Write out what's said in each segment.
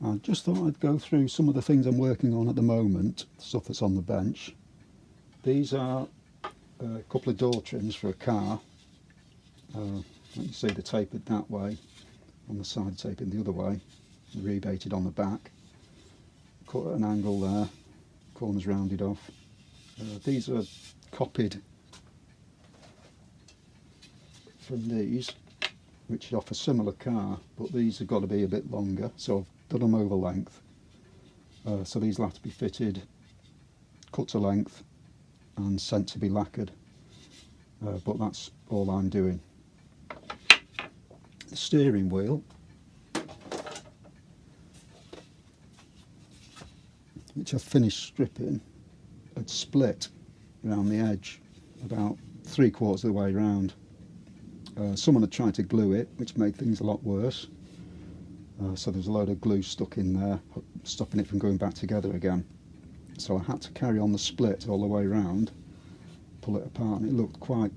I just thought I'd go through some of the things I'm working on at the moment, stuff that's on the bench. These are a couple of door trims for a car. You can see they're tapered that way, on the side tapered the other way, rebated on the back. Cut at an angle there, corners rounded off. These are copied from these, which are off a similar car, but these have got to be a bit longer, so I've done them over length. So these will have to be fitted, cut to length and sent to be lacquered, but that's all I'm doing. The steering wheel, which I've finished stripping, had split around the edge about 3/4 of the way round. Someone had tried to glue it, which made things a lot worse. So there's a load of glue stuck in there, stopping it from going back together again. So I had to carry on the split all the way round, pull it apart, and it looked quite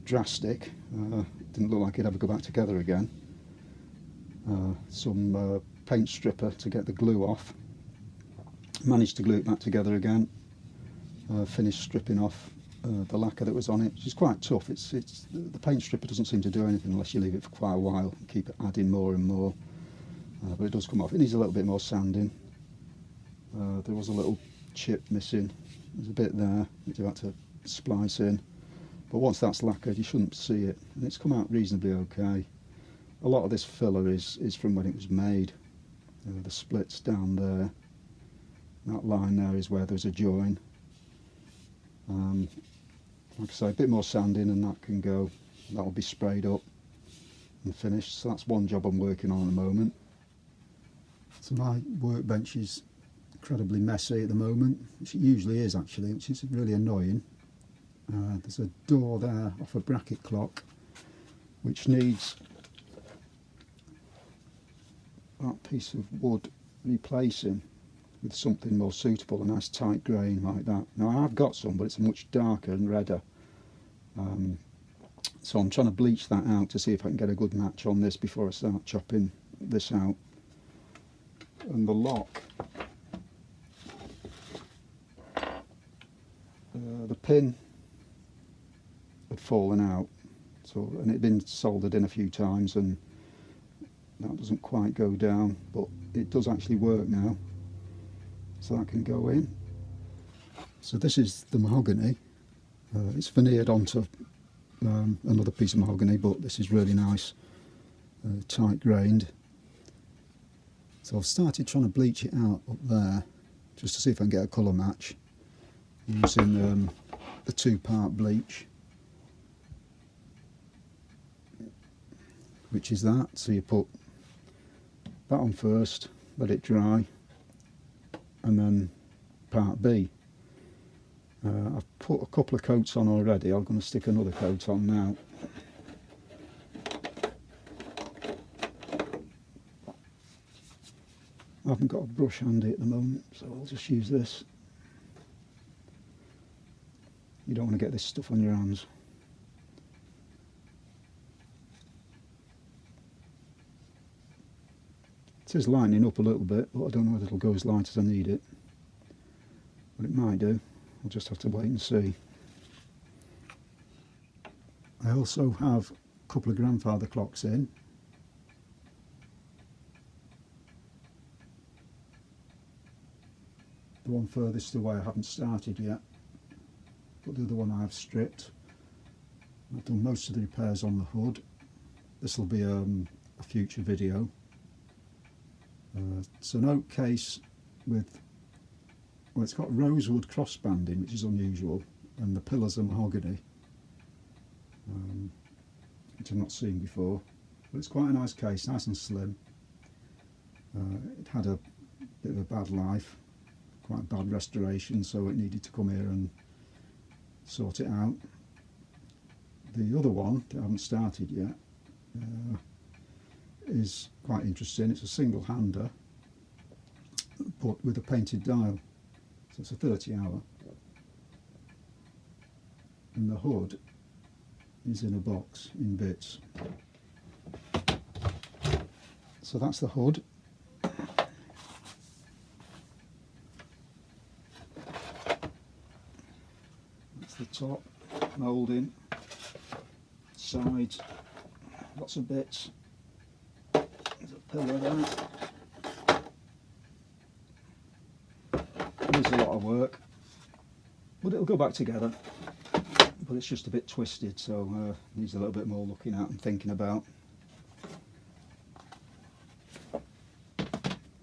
drastic. Didn't look like it'd ever go back together again. Some paint stripper to get the glue off. Managed to glue it back together again. Finished stripping off the lacquer that was on it, which is quite tough. The paint stripper doesn't seem to do anything unless you leave it for quite a while and keep adding more and more. But it does come off. It needs a little bit more sanding. There was a little chip missing. There's a bit there which you had to splice in. But once that's lacquered, you shouldn't see it. And it's come out reasonably okay. A lot of this filler is from when it was made. The splits down there. That line there is where there's a join. Like I say, a bit more sanding and that can go. That'll be sprayed up and finished. So that's one job I'm working on at the moment. So my workbench is incredibly messy at the moment, which it usually is actually, which is really annoying. There's a door there off a bracket clock which needs that piece of wood replacing with something more suitable, a nice tight grain like that. Now I've got some, but it's much darker and redder. So I'm trying to bleach that out to see if I can get a good match on this before I start chopping this out. And the lock, the pin had fallen out, and it had been soldered in a few times, and that doesn't quite go down, but it does actually work now, so that can go in. So this is the mahogany. It's veneered onto another piece of mahogany, but this is really nice, tight grained. So I've started trying to bleach it out up there, just to see if I can get a colour match, using the 2-part bleach, which is that. So you put that on first, let it dry, and then part B. I've put a couple of coats on already. I'm going to stick another coat on now. I haven't got a brush handy at the moment, so I'll just use this. You don't want to get this stuff on your hands. It is lining up a little bit, but I don't know whether it'll go as light as I need it. But it might do. I'll just have to wait and see. I also have a couple of grandfather clocks in. The one furthest away I haven't started yet, but the other one I've stripped. I've done most of the repairs on the hood. This will be a future video. It's an oak case with, well, it's got rosewood crossbanding, which is unusual, and the pillars are mahogany, which I've not seen before. But it's quite a nice case, nice and slim. It had a bit of a bad life, quite bad restoration, so it needed to come here and sort it out. The other one that I haven't started yet is quite interesting. It's a single hander, but with a painted dial, so it's a 30-hour, and the hood is in a box in bits. So that's the hood. top, moulding, sides, lots of bits. There's a pillar there. There's a lot of work, but it'll go back together. But it's just a bit twisted, so needs a little bit more looking at and thinking about.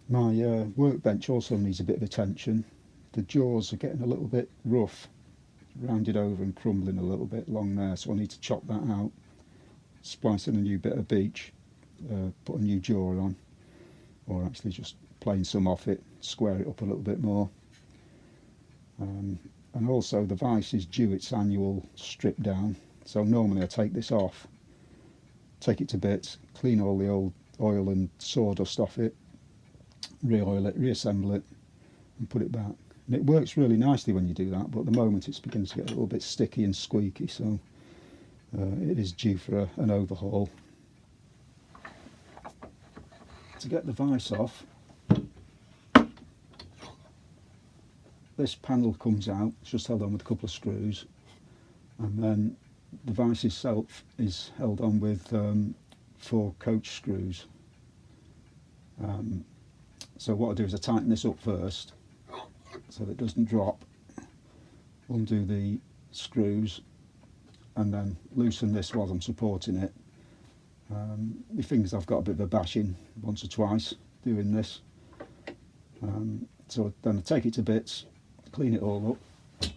My workbench also needs a bit of attention. The jaws are getting a little bit rough, rounded over and crumbling a little bit along there, so I need to chop that out, splice in a new bit of beech, put a new jaw on, or actually just plane some off it, square it up a little bit more. And also the vise is due its annual strip down, so normally I take this off, take it to bits, clean all the old oil and sawdust off it, re-oil it, reassemble it and put it back. And it works really nicely when you do that, but at the moment it's beginning to get a little bit sticky and squeaky, so it is due for an overhaul. To get the vise off, this panel comes out, it's just held on with a couple of screws, and then the vise itself is held on with 4 coach screws. So what I do is I tighten this up first so that it doesn't drop, undo the screws and then loosen this while I'm supporting it. My fingers, I've got a bit of a bashing once or twice doing this. So then I take it to bits, clean it all up,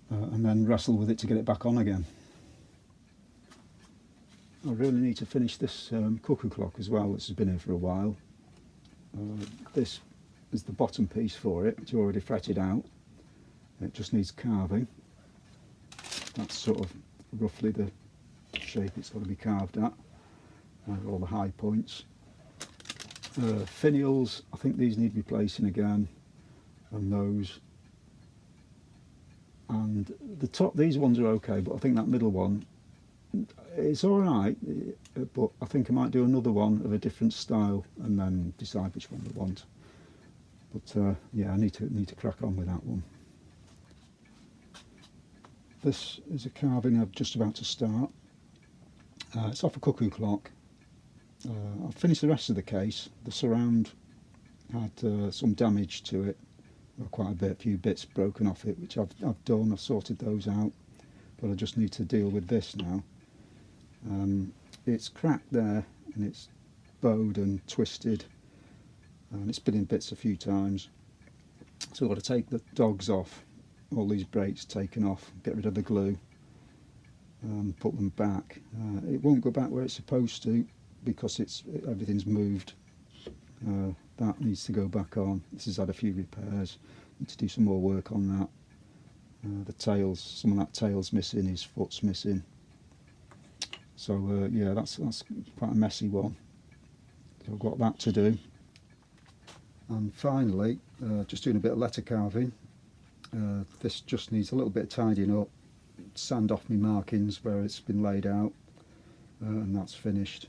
and then wrestle with it to get it back on again. I really need to finish this cuckoo clock as well. This has been here for a while. This is the bottom piece for it. It's already fretted out. It just needs carving. That's sort of roughly the shape it's got to be carved at. All the high points. Finials, I think these need replacing again, and those. And the top, these ones are okay, but I think that middle one, it's all right, but I think I might do another one of a different style and then decide which one I want. But yeah, I need to crack on with that one. This is a carving I'm just about to start. It's off a cuckoo clock. I've finished the rest of the case. The surround had some damage to it, quite a bit, a few bits broken off it, which I've done. I've sorted those out, but I just need to deal with this now. It's cracked there and it's bowed and twisted and it's been in bits a few times, so I've got to take the dogs off, all these brakes taken off, get rid of the glue and put them back. It won't go back where it's supposed to because everything's moved. That needs to go back on. This has had a few repairs, need to do some more work on that. The tails, some of that tail's missing, his foot's missing. So yeah, that's quite a messy one. So I've got that to do. And finally, just doing a bit of letter carving. This just needs a little bit of tidying up, sand off my markings where it's been laid out, and that's finished.